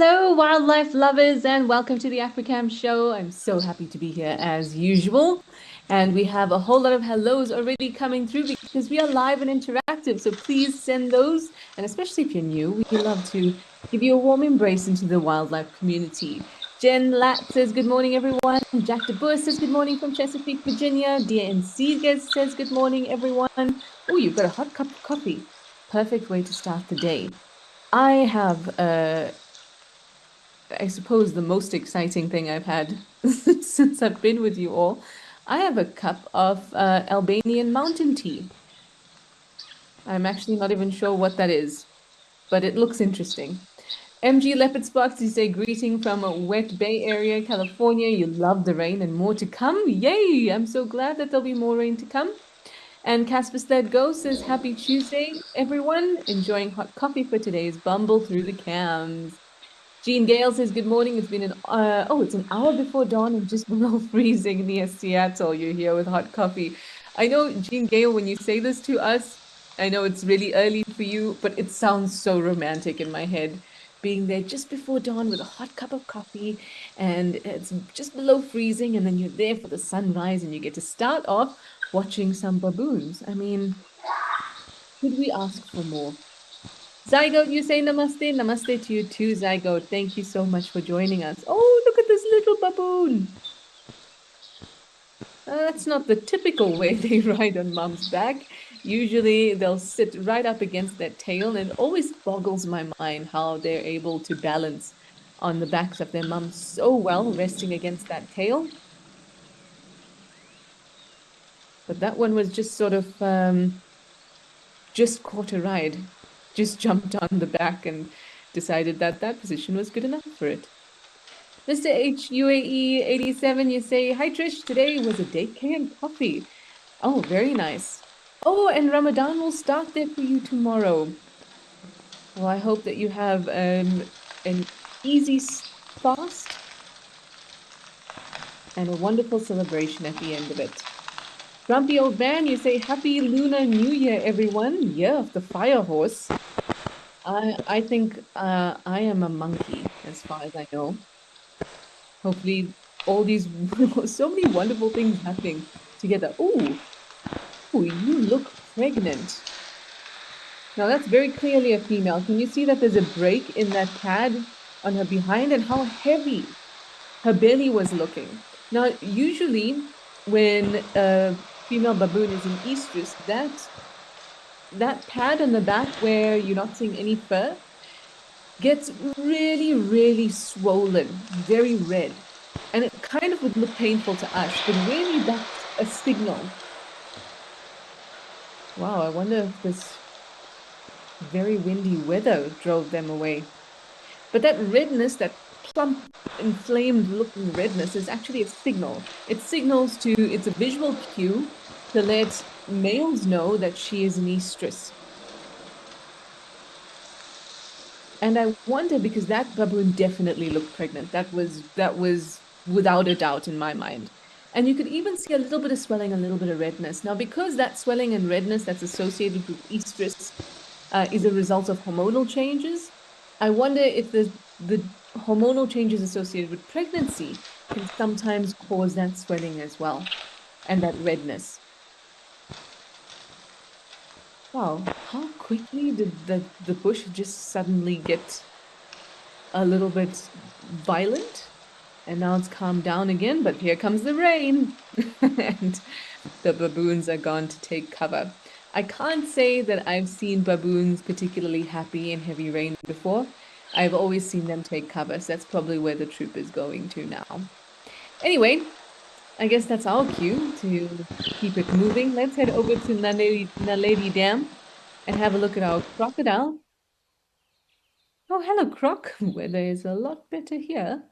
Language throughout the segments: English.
Hello, wildlife lovers, and welcome to the Africam show. I'm so happy to be here as usual. And we have a whole lot of hellos already coming through because we are live and interactive. So please send those. And especially if you're new, we love to give you a warm embrace into the wildlife community. Jen Lat says, good morning, everyone. Jack DeBoer says, good morning from Chesapeake, Virginia. DNC says, good morning, everyone. Oh, you've got a hot cup of coffee. Perfect way to start the day. I have I suppose the most exciting thing I've had since I've been with you all. I have a cup of Albanian mountain tea. I'm actually not even sure what that is, but it looks interesting. MG Leopard Sparks, you say greeting from a wet Bay Area, California. You love the rain and more to come. Yay! I'm so glad that there'll be more rain to come. And Casper Sled Go says, happy Tuesday, everyone. Enjoying hot coffee for today's Bumble Through the Cams. Jean Gale says, good morning. It's been it's an hour before dawn and just below freezing near Seattle. You're here with hot coffee. I know, Jean Gale, when you say this to us, I know it's really early for you, but it sounds so romantic in my head. Being there just before dawn with a hot cup of coffee and it's just below freezing, and then you're there for the sunrise and you get to start off watching some baboons. I mean, could we ask for more? Zygote, you say namaste. Namaste to you too, Zygote. Thank you so much for joining us. Oh, look at this little baboon. That's not the typical way they ride on mom's back. Usually they'll sit right up against their tail, and it always boggles my mind how they're able to balance on the backs of their mom so well, resting against that tail. But that one was just sort of just caught a ride, just jumped on the back and decided that that position was good enough for it. Mr. HUAE87, you say, hi Trish, today was a daycare and coffee. Oh, very nice. Oh, and Ramadan will start there for you tomorrow. Well, I hope that you have an easy fast and a wonderful celebration at the end of it. Grumpy old man, you say, happy Lunar New Year, everyone. Year of the fire horse. I think I am a monkey, as far as I know. Hopefully, all these so many wonderful things happening together. Oh, you look pregnant. Now that's very clearly a female. Can you see that there's a break in that pad on her behind and how heavy her belly was looking? Now, usually when a female baboon is in estrus, that pad on the back where you're not seeing any fur gets really, really swollen, very red. And it kind of would look painful to us, but really that's a signal. Wow, I wonder if this very windy weather drove them away. But that redness, that plump, inflamed looking redness is actually a signal. It signals to, it's a visual cue to let males know that she is an estrus. And I wonder, because that baboon definitely looked pregnant. That was without a doubt in my mind. And you could even see a little bit of swelling, a little bit of redness. Now, because that swelling and redness that's associated with estrus is a result of hormonal changes, I wonder if the hormonal changes associated with pregnancy can sometimes cause that swelling as well, and that redness. Wow, how quickly did the bush just suddenly get a little bit violent? And now it's calmed down again, but here comes the rain. And the baboons are gone to take cover. I can't say that I've seen baboons particularly happy in heavy rain before. I've always seen them take cover, so that's probably where the troop is going to now. Anyway, I guess that's our cue to keep it moving. Let's head over to Naledi Dam and have a look at our crocodile. Oh, hello, Croc. Weather is a lot better here.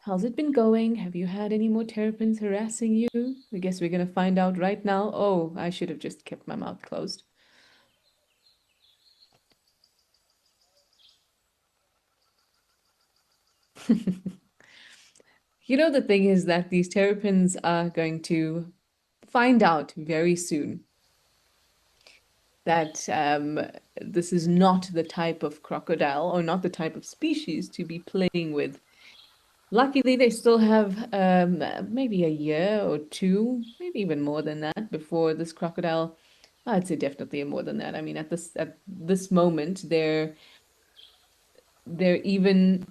How's it been going? Have you had any more terrapins harassing you? I guess we're gonna find out right now. Oh, I should have just kept my mouth closed. You know, the thing is that these terrapins are going to find out very soon that this is not the type of crocodile or not the type of species to be playing with. Luckily, they still have maybe a year or two, maybe even more than that, before this crocodile. I'd say definitely more than that. I mean, at this moment, they're even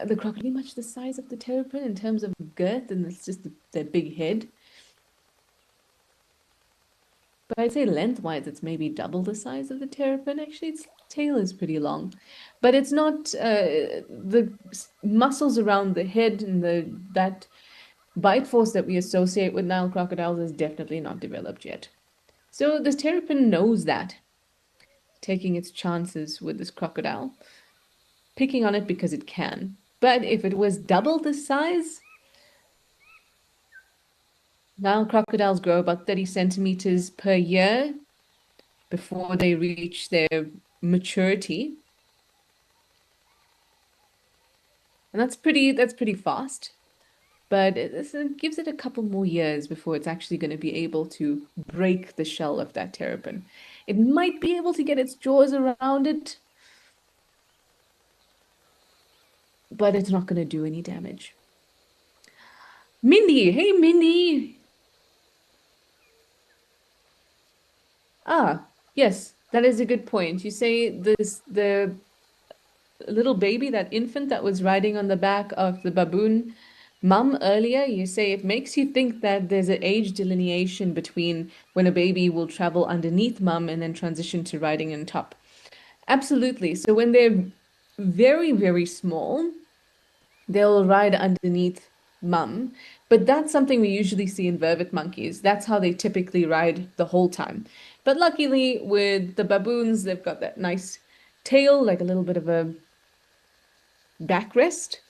the crocodile much the size of the terrapin in terms of girth, and it's just their big head. But I'd say lengthwise, it's maybe double the size of the terrapin. Actually, its tail is pretty long, but it's not the muscles around the head and that bite force that we associate with Nile crocodiles is definitely not developed yet. So this terrapin knows that, taking its chances with this crocodile, picking on it because it can. But if it was double the size, Nile crocodiles grow about 30 centimeters per year before they reach their maturity. And that's pretty fast. But it gives it a couple more years before it's actually going to be able to break the shell of that terrapin. It might be able to get its jaws around it, but it's not going to do any damage. Mindy, hey Mindy. Ah, yes, that is a good point. You say the little baby, that infant that was riding on the back of the baboon mum earlier, you say it makes you think that there's an age delineation between when a baby will travel underneath mum and then transition to riding on top. Absolutely. So when they're very, very small, they'll ride underneath mum. But that's something we usually see in vervet monkeys. That's how they typically ride the whole time. But luckily, with the baboons, they've got that nice tail, like a little bit of a backrest.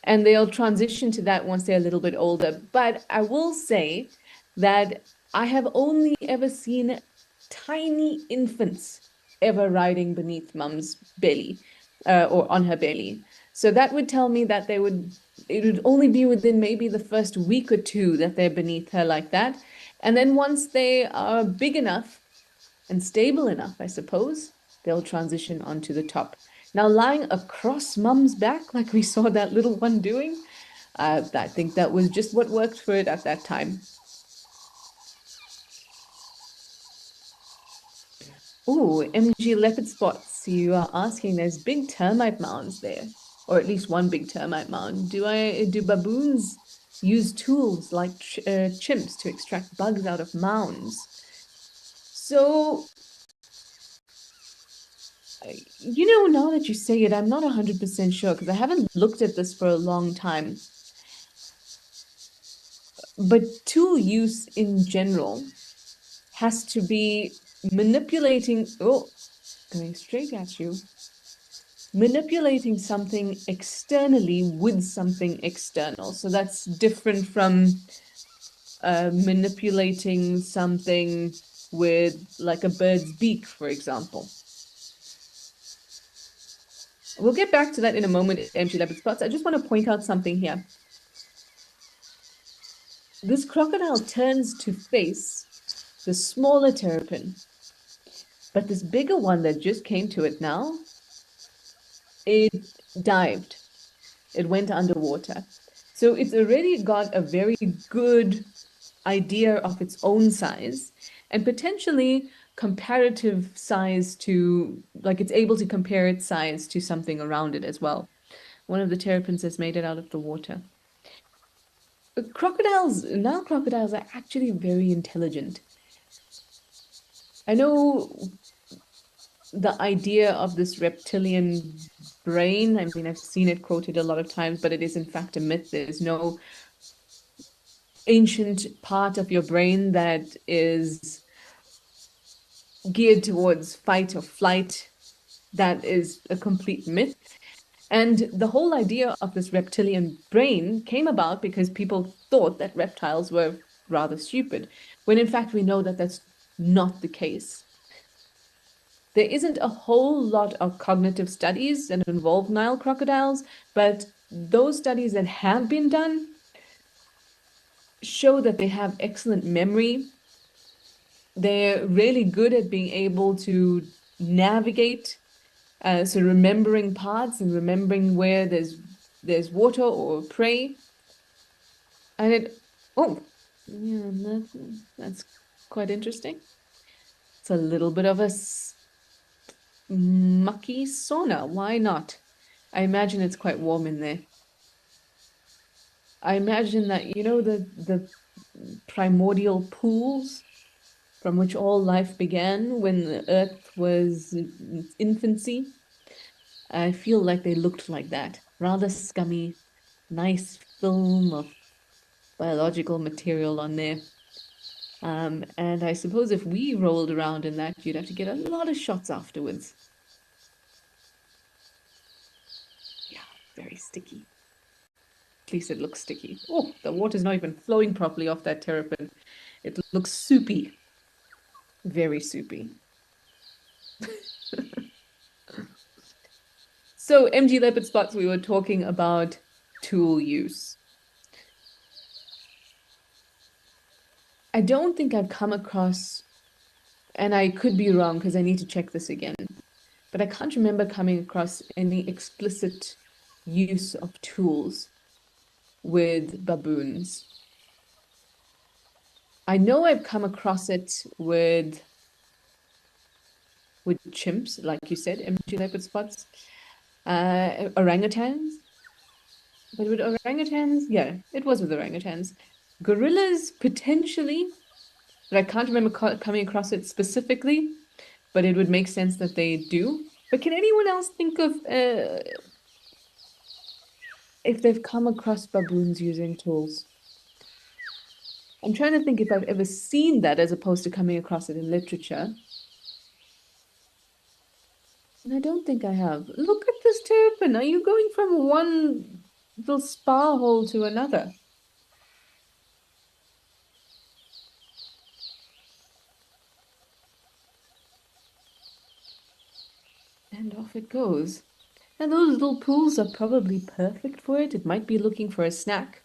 And they'll transition to that once they're a little bit older. But I will say that I have only ever seen tiny infants ever riding beneath mum's belly or on her belly. So that would tell me that it would only be within maybe the first week or two that they're beneath her like that. And then once they are big enough and stable enough, I suppose, they'll transition onto the top. Now, lying across mum's back, like we saw that little one doing, I think that was just what worked for it at that time. Ooh, MG leopard spots. You are asking, there's big termite mounds there, or at least one big termite mound. Do baboons use tools like chimps to extract bugs out of mounds? So, now that you say it, I'm not 100% sure because I haven't looked at this for a long time. But tool use in general has to be manipulating, going straight at you, manipulating something externally with something external. So that's different from manipulating something with like a bird's beak, for example. We'll get back to that in a moment, MG leopard spots. I just want to point out something here. This crocodile turns to face the smaller terrapin, but this bigger one that just came to it now, it dived. It went underwater. So it's already got a very good idea of its own size and potentially comparative size to, like it's able to compare its size to something around it as well. One of the terrapins has made it out of the water. Nile crocodiles are actually very intelligent. I know the idea of this reptilian brain, I mean, I've seen it quoted a lot of times, but it is in fact a myth. There's no ancient part of your brain that is geared towards fight or flight. That is a complete myth. And the whole idea of this reptilian brain came about because people thought that reptiles were rather stupid, when in fact we know that that's not the case. There isn't a whole lot of cognitive studies that involve Nile crocodiles, but those studies that have been done show that they have excellent memory. They're really good at being able to navigate, so remembering paths and remembering where there's water or prey. And yeah, that's quite interesting. It's a little bit of a mucky sauna. Why not? I imagine it's quite warm in there. I imagine that, the primordial pools from which all life began when the earth was in its infancy. I feel like they looked like that. Rather scummy, nice film of biological material on there. And I suppose if we rolled around in that, you'd have to get a lot of shots afterwards. Yeah, very sticky. At least it looks sticky. Oh, the water's not even flowing properly off that terrapin. It looks soupy. Very soupy. So, MG leopard spots, we were talking about tool use. I don't think I've come across, and I could be wrong because I need to check this again, but I can't remember coming across any explicit use of tools with baboons. I know I've come across it with chimps, like you said, MG leopard spots, orangutans. But with orangutans, yeah, it was with orangutans. Gorillas, potentially, but I can't remember coming across it specifically, but it would make sense that they do. But can anyone else think of if they've come across baboons using tools? I'm trying to think if I've ever seen that as opposed to coming across it in literature. And I don't think I have. Look at this terrapin. Are you going from one little spa hole to another? And off it goes. And those little pools are probably perfect for it. It might be looking for a snack.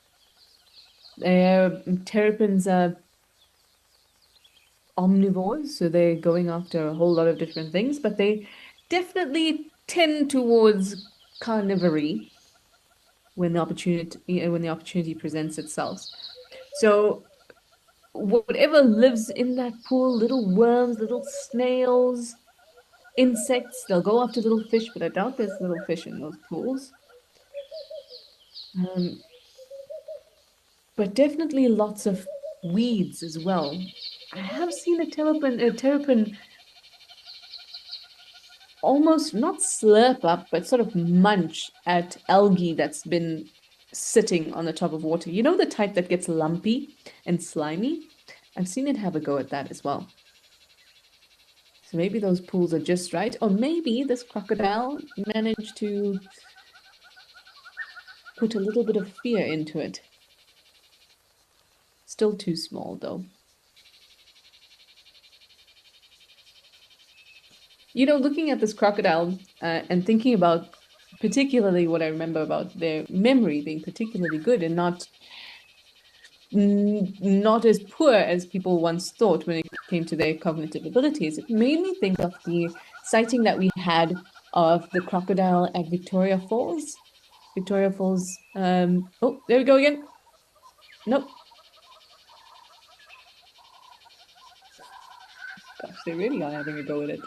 Terrapins are omnivores, so they're going after a whole lot of different things, but they definitely tend towards carnivory when the opportunity presents itself. So whatever lives in that pool, little worms, little snails, insects, they'll go after little fish, but I doubt there's little fish in those pools. But definitely lots of weeds as well. I have seen a terrapin almost not slurp up, but sort of munch at algae that's been sitting on the top of water. You know, the type that gets lumpy and slimy? I've seen it have a go at that as well. So maybe those pools are just right, or maybe this crocodile managed to put a little bit of fear into it. Still too small, though. You know, looking at this crocodile and thinking about particularly what I remember about their memory being particularly good and not as poor as people once thought when it came to their cognitive abilities, it made me think of the sighting that we had of the crocodile at Victoria Falls. Victoria Falls. Oh, there we go again. Nope. Gosh, they really are having a go at it.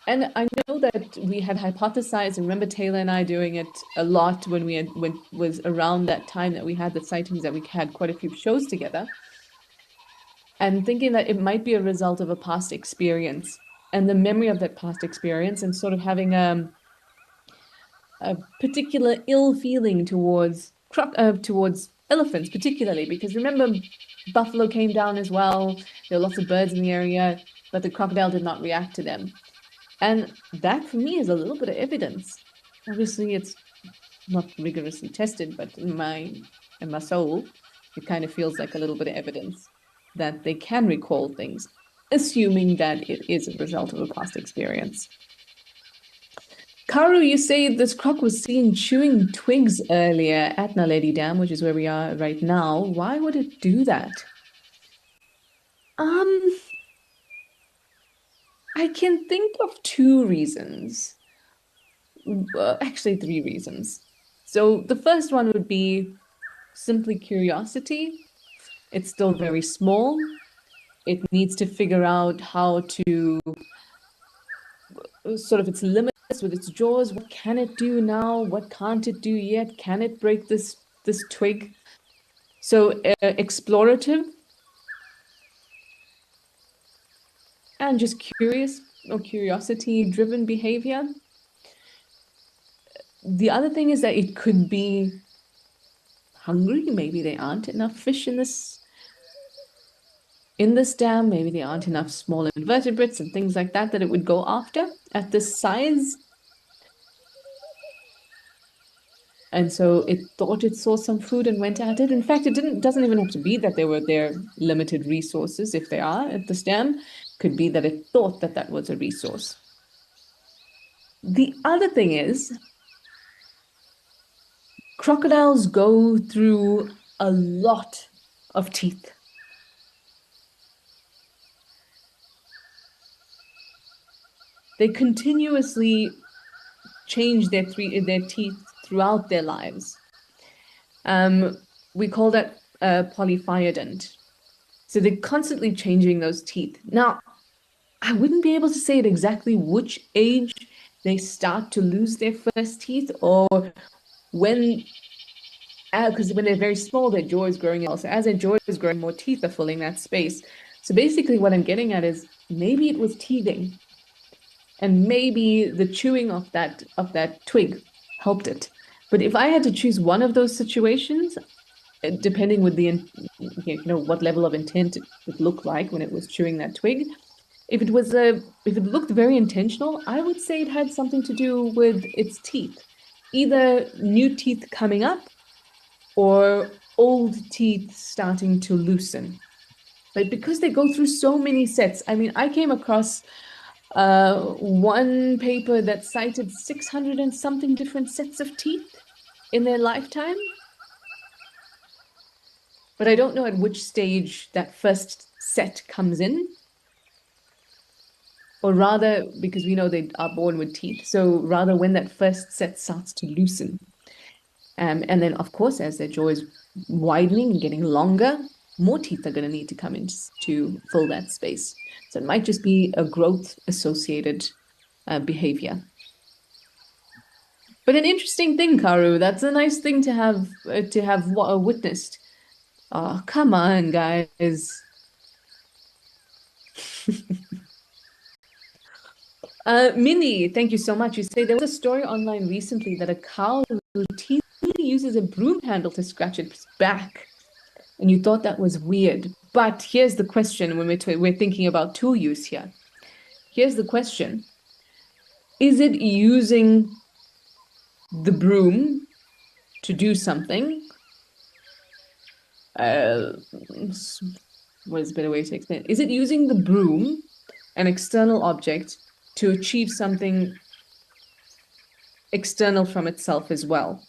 And I know that we had hypothesized, and remember Taylor and I doing it a lot when was around that time that we had the sightings, that we had quite a few shows together, and thinking that it might be a result of a past experience and the memory of that past experience, and sort of having a particular ill feeling towards elephants, particularly because remember buffalo came down as well. There were lots of birds in the area, but the crocodile did not react to them. And that for me is a little bit of evidence. Obviously, it's not rigorously tested, but in my soul, it kind of feels like a little bit of evidence that they can recall things, assuming that it is a result of a past experience. Karu, you say this croc was seen chewing twigs earlier at Naledi Dam, which is where we are right now. Why would it do that? Um, I can think of two reasons. Actually, three reasons. So the first one would be simply curiosity. It's still very small. It needs to figure out how to sort of its limits with its jaws. What can it do now? What can't it do yet? Can it break this twig? So explorative and just curious or curiosity-driven behavior. The other thing is that it could be hungry. Maybe there aren't enough fish in this dam. Maybe there aren't enough small invertebrates and things like that that it would go after at this size. And so it thought it saw some food and went at it. In fact, doesn't even have to be that there were limited resources. If they are at this dam, could be that it thought that that was a resource. The other thing is, crocodiles go through a lot of teeth. They continuously change their teeth throughout their lives. We call that polyphyodont. So they're constantly changing those teeth. Now, I wouldn't be able to say at exactly which age they start to lose their first teeth, or when, because when they're very small, their jaw is growing also. As their jaw is growing, more teeth are filling that space. So basically what I'm getting at is maybe it was teething, and maybe the chewing of that twig helped it. But if I had to choose one of those situations, depending with the what level of intent it looked like when it was chewing that twig, if it looked very intentional, I would say it had something to do with its teeth, either new teeth coming up or old teeth starting to loosen. But because they go through so many sets, I mean, I came across one paper that cited 600 and something different sets of teeth in their lifetime. But I don't know at which stage that first set comes in. Or rather, because we know they are born with teeth, so rather when that first set starts to loosen. And then, of course, as their jaw is widening and getting longer, more teeth are going to need to come in to fill that space. So it might just be a growth-associated behavior. But an interesting thing, Karu. That's a nice thing to have witnessed. Oh, come on, guys. Minnie, thank you so much. You say there was a story online recently that a cow routinely uses a broom handle to scratch its back, and you thought that was weird. But here's the question when we're thinking about tool use here. Here's the question. Is it using the broom to do something? What is a better way to explain it? Is it using the broom, an external object, to achieve something external from itself as well?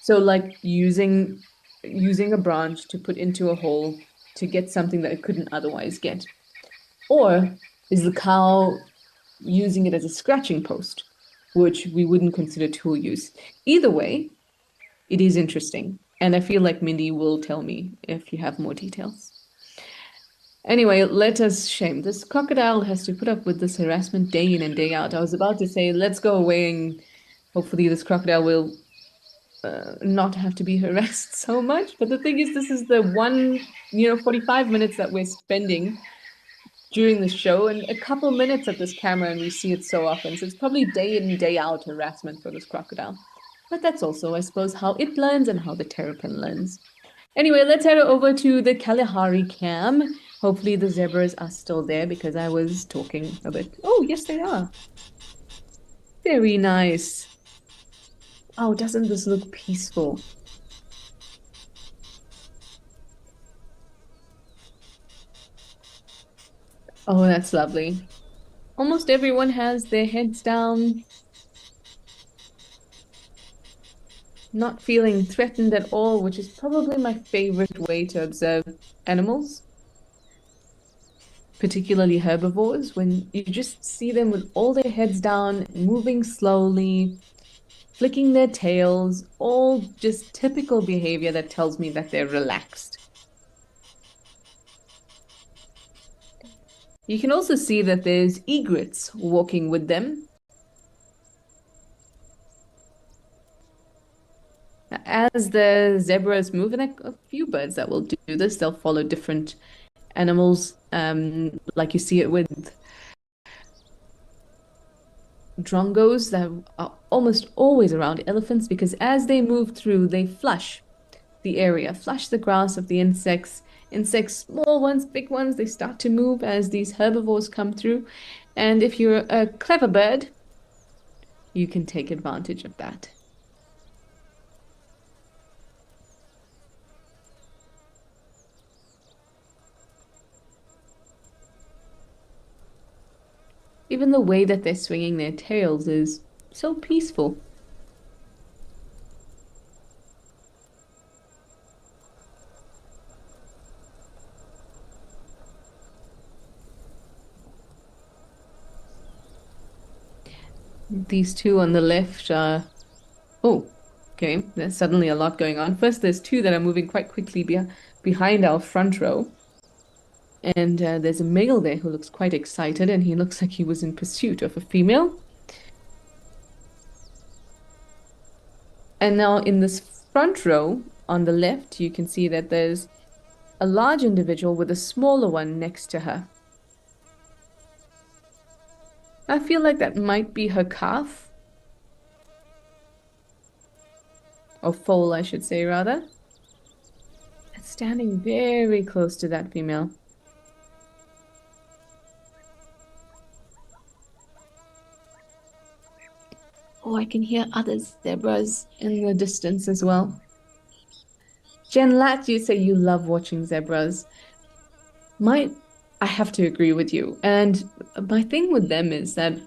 So like using a branch to put into a hole to get something that it couldn't otherwise get. Or is the cow using it as a scratching post, which we wouldn't consider tool use? Either way, it is interesting. And I feel like Mindy will tell me if you have more details. Anyway, let us shame. This crocodile has to put up with this harassment day in and day out. I was about to say, let's go away and hopefully this crocodile will not have to be harassed so much. But the thing is, this is the 45 minutes that we're spending during the show and a couple minutes at this camera, and we see it so often. So it's probably day in, day out harassment for this crocodile. But that's also, I suppose, how it learns and how the terrapin learns. Anyway, let's head over to the Kalahari cam. Hopefully the zebras are still there because I was talking a bit. Oh, yes, they are. Very nice. Oh, doesn't this look peaceful? Oh, that's lovely. Almost everyone has their heads down. not feeling threatened at all, which is probably my favorite way to observe animals, particularly herbivores, when you just see them with all their heads down, moving slowly, flicking their tails, all just typical behavior that tells me that they're relaxed. You can also see that there's egrets walking with them. As the zebras move, and a few birds that will do this, they'll follow different animals, like you see it with drongos that are almost always around elephants, because as they move through, they flush the area, flush the grass of the insects. Insects, small ones, big ones, they start to move as these herbivores come through. And if you're a clever bird, you can take advantage of that. Even the way that they're swinging their tails is so peaceful. These two on the left are... Oh, okay, there's suddenly a lot going on. First, there's two that are moving quite quickly behind our front row. And there's a male there who looks quite excited, and he looks like he was in pursuit of a female. And now in this front row on the left, you can see that there's a large individual with a smaller one next to her. I feel like that might be her calf. Or foal, I should say, rather. It's standing very close to that female. Oh, I can hear other zebras in the distance as well. Jen Lat, you say you love watching zebras. I have to agree with you. And my thing with them is that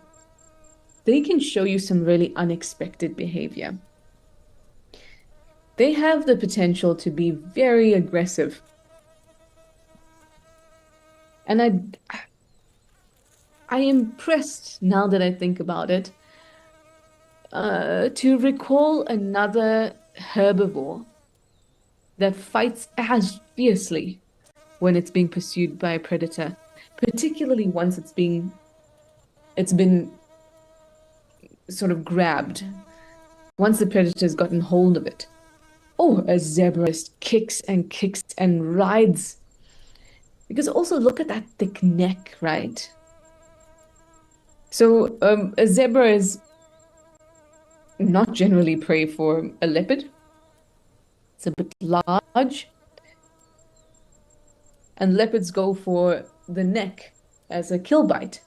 they can show you some really unexpected behavior. They have the potential to be very aggressive. And I am impressed now that I think about it, to recall another herbivore that fights as fiercely when it's being pursued by a predator, particularly once it's been sort of grabbed, once the predator's gotten hold of it. Oh, a zebra just kicks and rides. Because also look at that thick neck, right? So a zebra is not generally prey for a leopard. It's a bit large. And leopards go for the neck as a kill bite.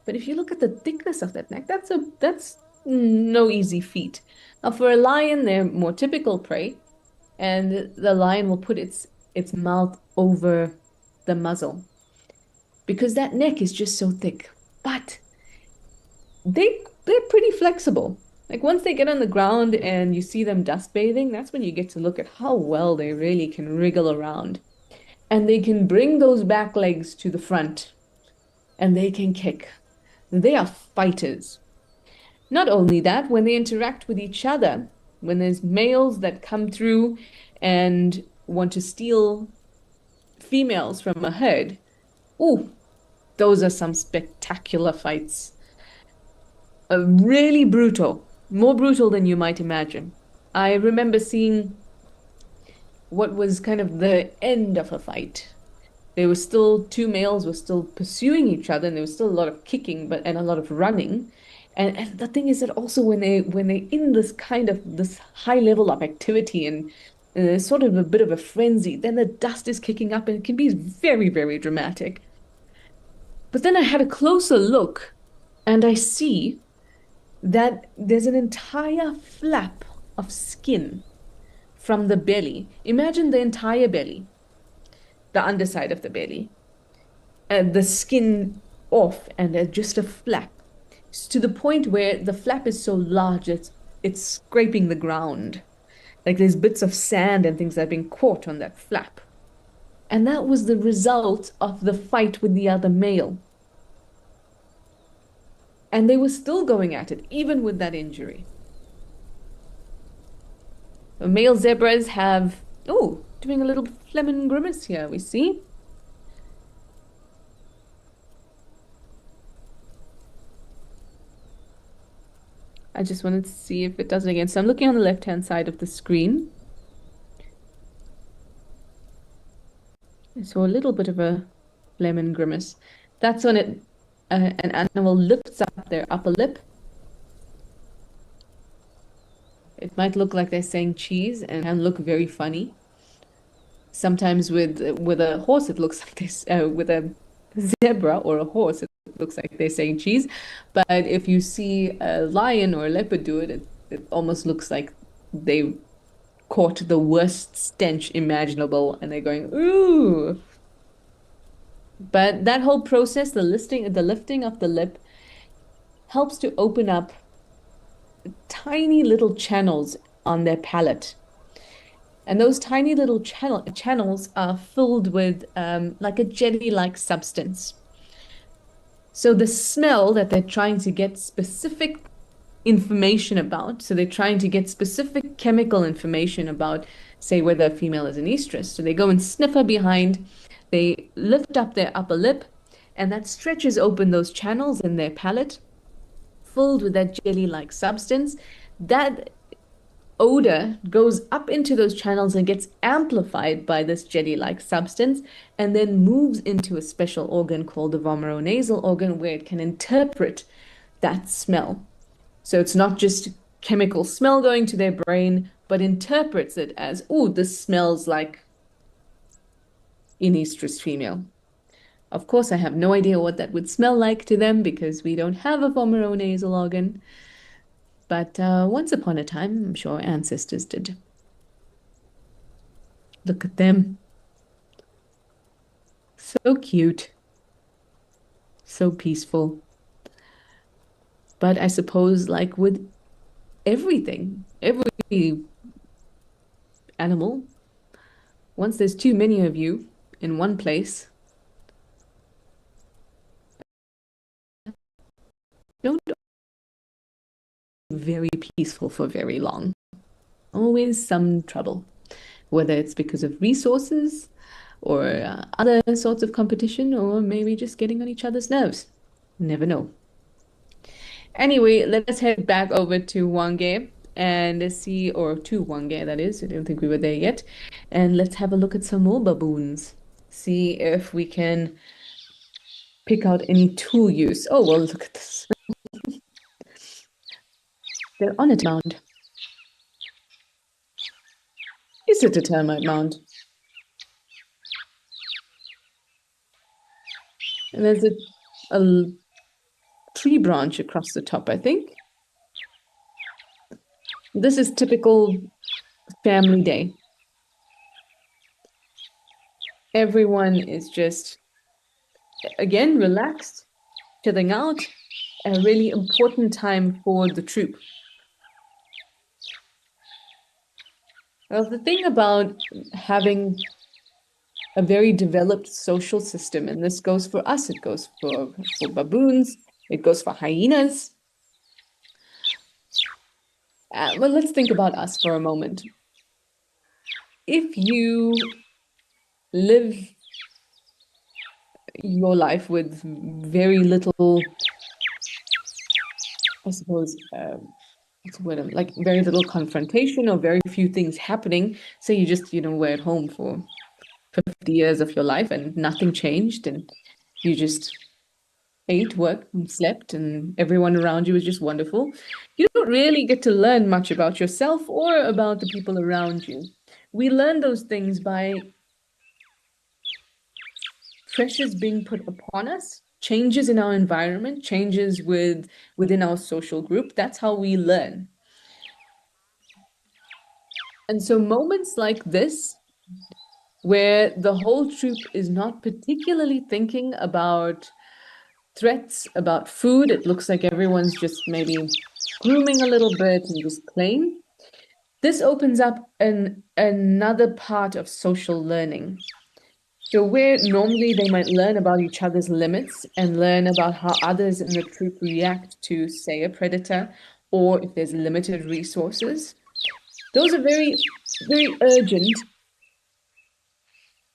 But if you look at the thickness of that neck, that's no easy feat. Now for a lion, they're more typical prey, and the lion will put its mouth over the muzzle because that neck is just so thick. But they're pretty flexible. Like once they get on the ground and you see them dust bathing, that's when you get to look at how well they really can wriggle around. And they can bring those back legs to the front and they can kick. They are fighters. Not only that, when they interact with each other, when there's males that come through and want to steal females from a herd, ooh, those are some spectacular fights. Really brutal, more brutal than you might imagine. I remember seeing what was kind of the end of a fight. There were still two males were still pursuing each other, and there was still a lot of kicking, and a lot of running. And the thing is that also when they're in this kind of this high level of activity and sort of a bit of a frenzy, then the dust is kicking up and it can be very, very dramatic. But then I had a closer look and I see that there's an entire flap of skin from the belly. Imagine the entire belly, the underside of the belly, and the skin off and just a flap. To the point where the flap is so large it's scraping the ground. Like there's bits of sand and things that have been caught on that flap. And that was the result of the fight with the other male. And they were still going at it, even with that injury. The male zebras have, oh, doing a little Fleming grimace here, we see. I just wanted to see if it does it again. So I'm looking on the left-hand side of the screen. I saw a little bit of a Fleming grimace. That's when an animal lifts up their upper lip. It might look like they're saying cheese and can look very funny. Sometimes with a horse, it looks like this. With a zebra or a horse, it looks like they're saying cheese. But if you see a lion or a leopard do it, it almost looks like they caught the worst stench imaginable and they're going, ooh. But that whole process, the lifting of the lip, helps to open up tiny little channels on their palate. And those tiny little channels are filled with like a jelly-like substance. So the smell that they're trying to get specific information about, so they're trying to get specific chemical information about, say, whether a female is an estrus. So they go and sniff her behind, they lift up their upper lip, and that stretches open those channels in their palate, filled with that jelly-like substance. That odor goes up into those channels and gets amplified by this jelly-like substance and then moves into a special organ called the vomeronasal organ where it can interpret that smell. So it's not just chemical smell going to their brain, but interprets it as, oh, this smells like an estrus female. Of course, I have no idea what that would smell like to them because we don't have a vomeronasal organ. But once upon a time, I'm sure ancestors did. Look at them. So cute. So peaceful. But I suppose, like with everything, every animal, once there's too many of you in one place, don't very peaceful for very long. Always some trouble, whether it's because of resources or other sorts of competition, or maybe just getting on each other's nerves. Never know. Anyway, let's head back over to Wange and see, or to Wange, that is. I don't think we were there yet. And let's have a look at some more baboons. See if we can pick out any tool use. Oh, well, look at this. They're on a mound. Is it a termite mound? And there's a tree branch across the top, I think. This is typical family day. Everyone is just, again, relaxed, chilling out, a really important time for the troop. Well, the thing about having a very developed social system, and this goes for us, it goes for baboons, it goes for hyenas. Well, let's think about us for a moment. If you live your life with very little, I suppose, what's the word? Like very little confrontation or very few things happening. Say you just, were at home for 50 years of your life and nothing changed and you just ate, worked, and slept, and everyone around you was just wonderful. You don't really get to learn much about yourself or about the people around you. We learn those things by pressures being put upon us, changes in our environment, changes within our social group. That's how we learn. And so moments like this, where the whole troop is not particularly thinking about threats, about food, it looks like everyone's just maybe grooming a little bit and just playing. This opens up another part of social learning. So where normally they might learn about each other's limits and learn about how others in the troop react to, say, a predator, or if there's limited resources. Those are very, very urgent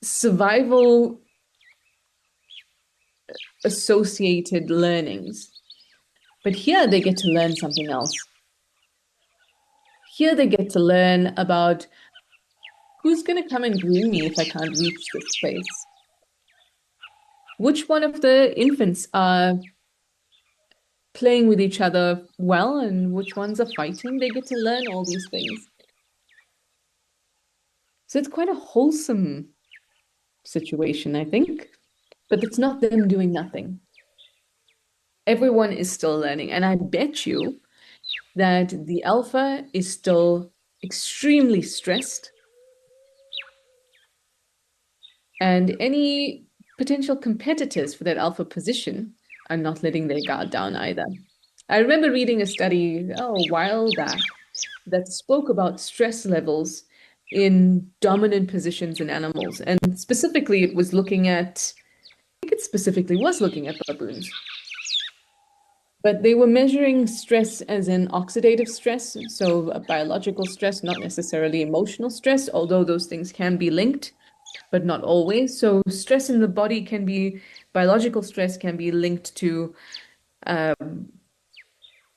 survival associated learnings. But here they get to learn something else. Here they get to learn about who's going to come and groom me if I can't reach this place. Which one of the infants are playing with each other well and which ones are fighting? They get to learn all these things. So it's quite a wholesome situation, I think. But it's not them doing nothing. Everyone is still learning. And I bet you that the alpha is still extremely stressed. And any potential competitors for that alpha position are not letting their guard down either. I remember reading a study a while back that spoke about stress levels in dominant positions in animals. And specifically, it was looking at, I think it specifically was looking at baboons. But they were measuring stress as in oxidative stress, so a biological stress, not necessarily emotional stress, although those things can be linked, but not always. So stress in the body can be, biological stress can be linked to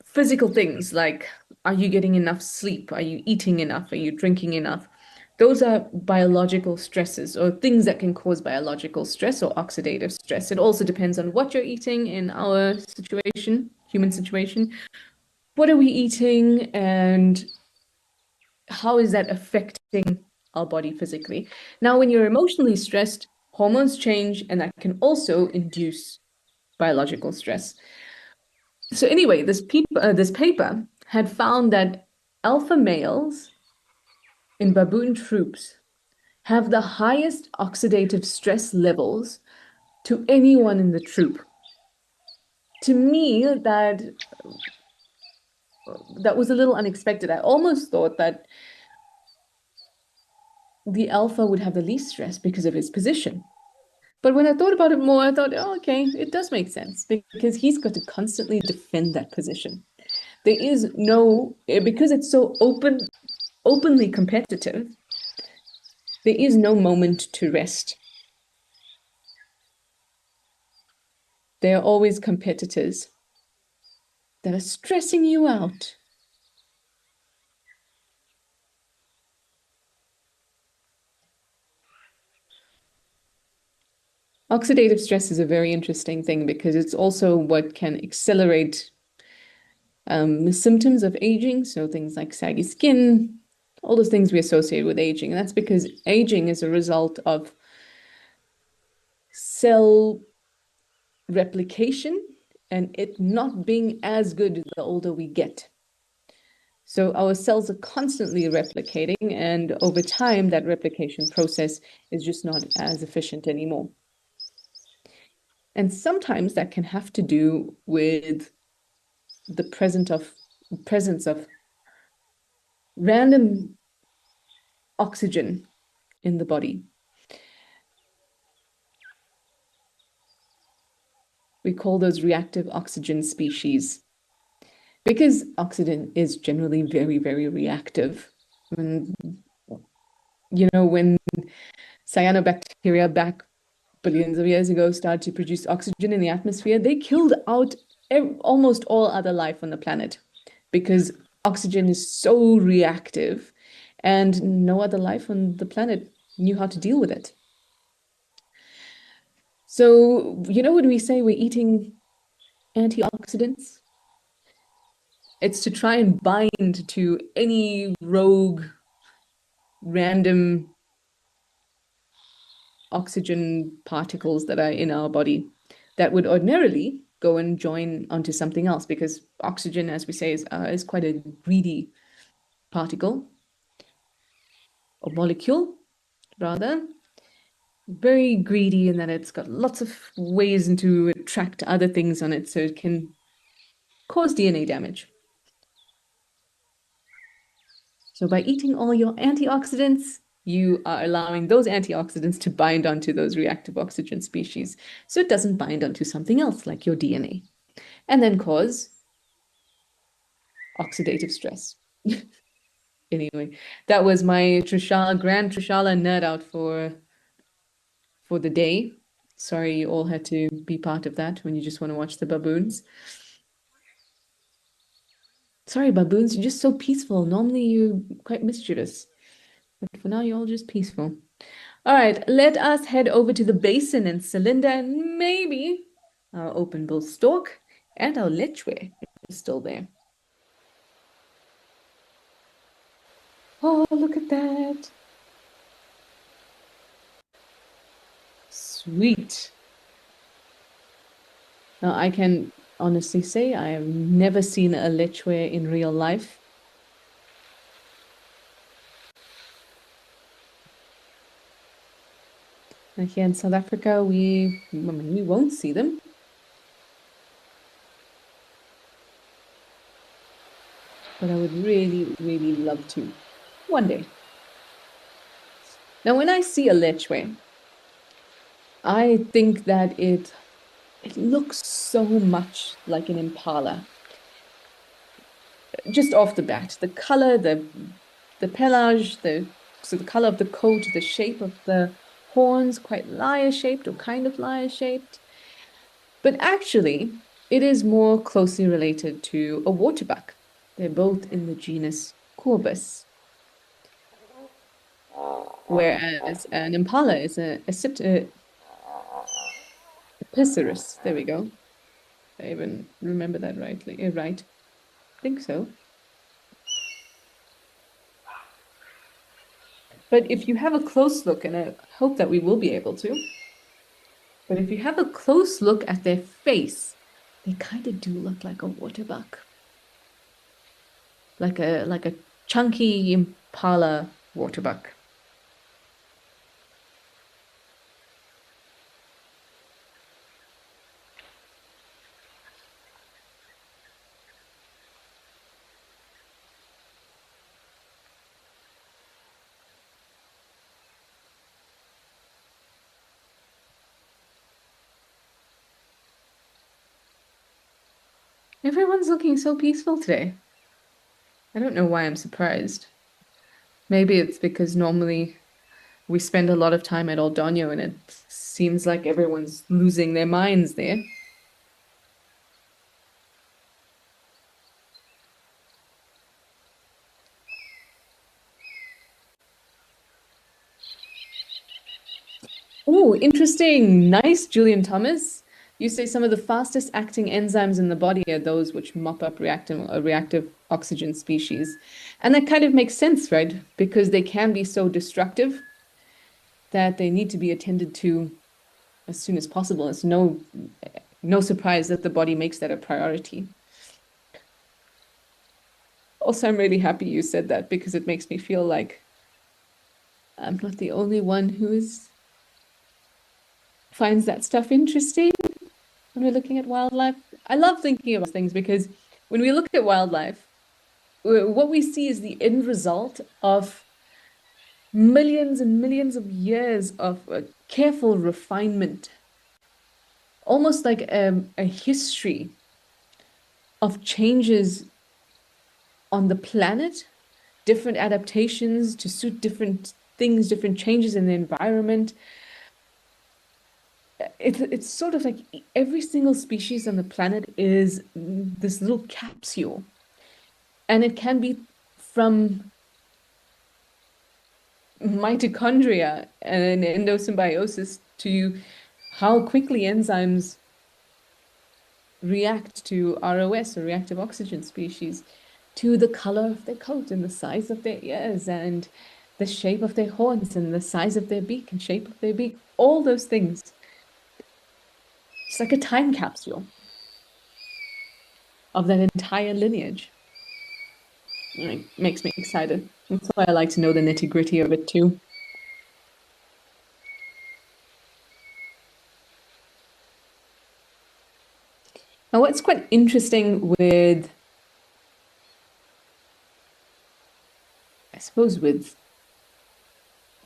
physical things like, are you getting enough sleep? Are you eating enough? Are you drinking enough? Those are biological stresses or things that can cause biological stress or oxidative stress. It also depends on what you're eating in our situation, human situation. What are we eating and how is that affecting our body physically? Now, when you're emotionally stressed, hormones change and that can also induce biological stress. So anyway, this paper had found that alpha males in baboon troops have the highest oxidative stress levels to anyone in the troop. To me, that was a little unexpected. I almost thought that the alpha would have the least stress because of his position. But when I thought about it more, I thought, oh, okay, it does make sense because he's got to constantly defend that position. There is no, because it's so openly competitive, there is no moment to rest. There are always competitors that are stressing you out. Oxidative stress is a very interesting thing because it's also what can accelerate symptoms of aging. So things like saggy skin, all those things we associate with aging. And that's because aging is a result of cell replication and it not being as good the older we get. So our cells are constantly replicating, and over time, that replication process is just not as efficient anymore. And sometimes that can have to do with the presence of random oxygen in the body. We call those reactive oxygen species because oxygen is generally very, very reactive. When cyanobacteria back billions of years ago started to produce oxygen in the atmosphere, they killed out almost all other life on the planet because oxygen is so reactive and no other life on the planet knew how to deal with it. So, when we say we're eating antioxidants, it's to try and bind to any rogue, random oxygen particles that are in our body that would ordinarily go and join onto something else because oxygen, as we say, is quite a greedy particle or molecule, rather. Very greedy in that it's got lots of ways to attract other things on it, so it can cause DNA damage. So by eating all your antioxidants, you are allowing those antioxidants to bind onto those reactive oxygen species, so it doesn't bind onto something else like your DNA, and then cause oxidative stress. Anyway, that was my Grand Trishala nerd out for the day. Sorry you all had to be part of that when you just want to watch the baboons. Sorry, baboons, you're just so peaceful. Normally you're quite mischievous, but for now you're all just peaceful. All right, let us head over to the basin and cylinder, and maybe our open bill stork and our Lechwe is still there. Oh, look at that. Sweet. Now, I can honestly say I have never seen a Lechwe in real life. And here in South Africa, we won't see them. But I would really, really love to one day. Now, when I see a Lechwe, I think that it looks so much like an impala. Just off the bat, the color, the pelage, so the color of the coat, the shape of the horns, quite lyre-shaped or kind of lyre-shaped. But actually, it is more closely related to a waterbuck. They're both in the genus Corvus. Whereas an impala is a Epicurus. There we go. I even remember that rightly. Right. I think so. But if you have a close look, and I hope that we will be able to, but if you have a close look at their face, they kind of do look like a waterbuck. Like a chunky impala waterbuck. Everyone's looking so peaceful today. I don't know why I'm surprised. Maybe it's because normally we spend a lot of time at Old Donyo and it seems like everyone's losing their minds there. Oh, interesting. Nice, Julian Thomas. You say some of the fastest acting enzymes in the body are those which mop up reactive oxygen species. And that kind of makes sense, right? Because they can be so destructive that they need to be attended to as soon as possible. It's no surprise that the body makes that a priority. Also, I'm really happy you said that because it makes me feel like I'm not the only one who finds that stuff interesting when we're looking at wildlife. I love thinking about things because when we look at wildlife, what we see is the end result of millions and millions of years of careful refinement, almost like a history of changes on the planet, different adaptations to suit different things, different changes in the environment. It's sort of like every single species on the planet is this little capsule, and it can be from mitochondria and endosymbiosis to how quickly enzymes react to ROS or reactive oxygen species, to the color of their coat and the size of their ears and the shape of their horns and the size of their beak and shape of their beak, all those things. It's like a time capsule of that entire lineage. It makes me excited. That's why I like to know the nitty-gritty of it too. Now, what's quite interesting with I suppose with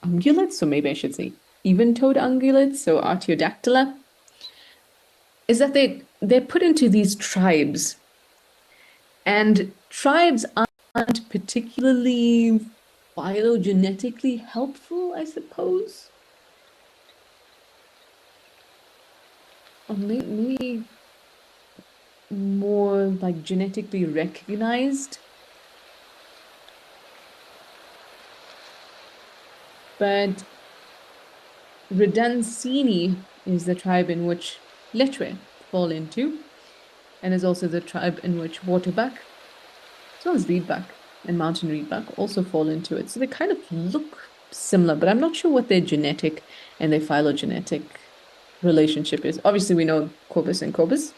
ungulates, so maybe I should say even-toed ungulates, so Artiodactyla, is that they're put into these tribes, and tribes aren't particularly phylogenetically helpful, I suppose. Or maybe more like genetically recognized. But Redancini is the tribe in which Lechwe fall into, and is also the tribe in which waterbuck, as well as reedbuck and mountain reedbuck, also fall into it. So they kind of look similar, but I'm not sure what their genetic and their phylogenetic relationship is. Obviously, we know corpus and corpus.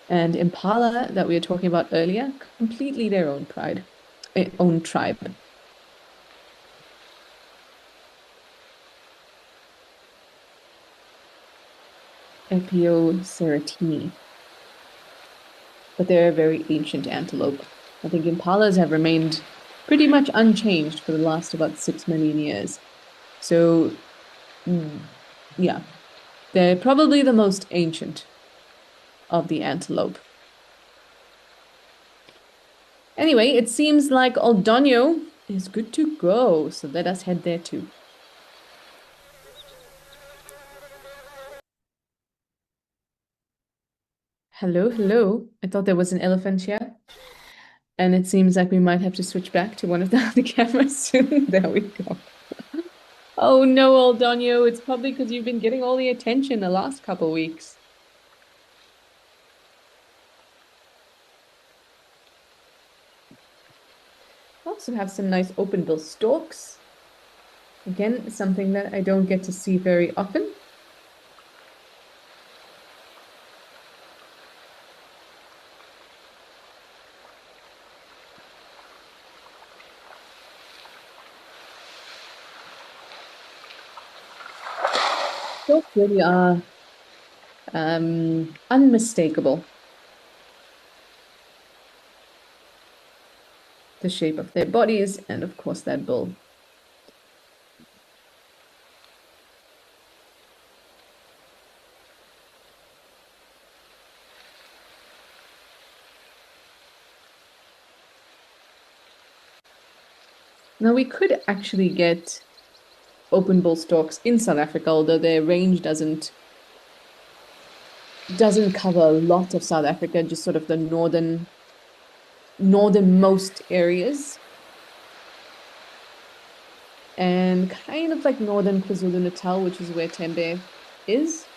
And impala that we were talking about earlier, completely their own own tribe. Epioceratini. But they're a very ancient antelope. I think impalas have remained pretty much unchanged for the last about 6 million years. So, yeah, they're probably the most ancient of the antelope. Anyway, it seems like Old Donio is good to go, so let us head there too. Hello, hello. I thought there was an elephant here. And it seems like we might have to switch back to one of the other cameras soon. There we go. Oh no, Old Donio, it's probably because you've been getting all the attention the last couple weeks. I also have some nice open bill storks. Again, something that I don't get to see very often. Storks really are unmistakable. The shape of their bodies and of course that bill. Now we could actually get open bull storks in South Africa, although their range doesn't cover a lot of South Africa, just sort of the northernmost areas. And kind of like northern KwaZulu-Natal, which is where Tembe is.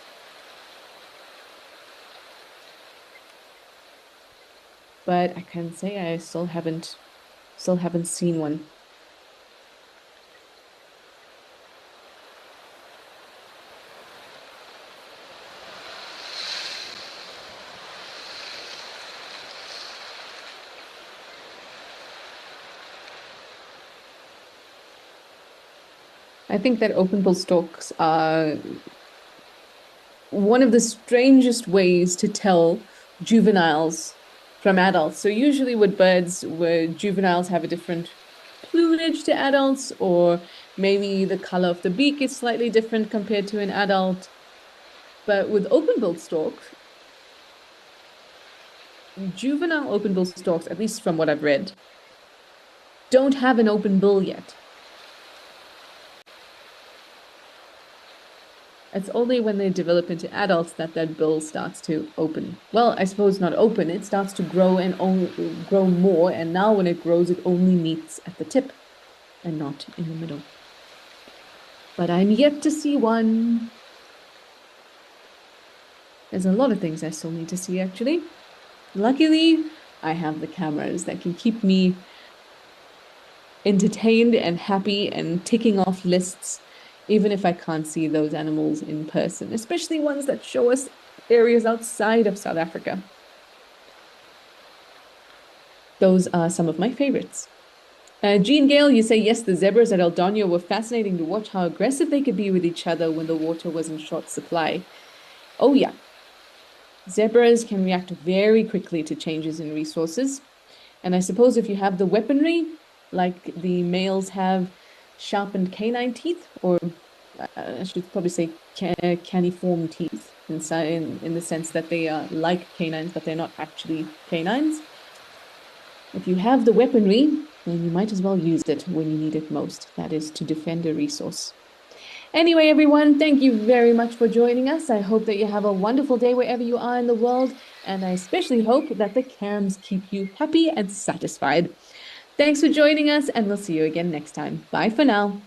But I can say I still haven't seen one. I think that open bull storks are one of the strangest ways to tell juveniles from adults. So usually with birds, where juveniles have a different plumage to adults, or maybe the color of the beak is slightly different compared to an adult. But with open-billed storks, juvenile open-billed storks, at least from what I've read, don't have an open bill yet. It's only when they develop into adults that that bill starts to open. Well, I suppose not open, it starts to grow and grow more, and now when it grows, it only meets at the tip and not in the middle. But I'm yet to see one. There's a lot of things I still need to see, actually. Luckily, I have the cameras that can keep me entertained and happy and ticking off lists, even if I can't see those animals in person, especially ones that show us areas outside of South Africa. Those are some of my favorites. Jean Gale, you say, yes, the zebras at El Doño were fascinating to watch how aggressive they could be with each other when the water was in short supply. Oh, yeah. Zebras can react very quickly to changes in resources. And I suppose if you have the weaponry, like the males have sharpened canine teeth, or I should probably say caniform teeth, in the sense that they are like canines, but they're not actually canines. If you have the weaponry, then you might as well use it when you need it most. That is to defend a resource. Anyway, everyone, thank you very much for joining us. I hope that you have a wonderful day wherever you are in the world, and I especially hope that the cams keep you happy and satisfied. Thanks for joining us, and we'll see you again next time. Bye for now.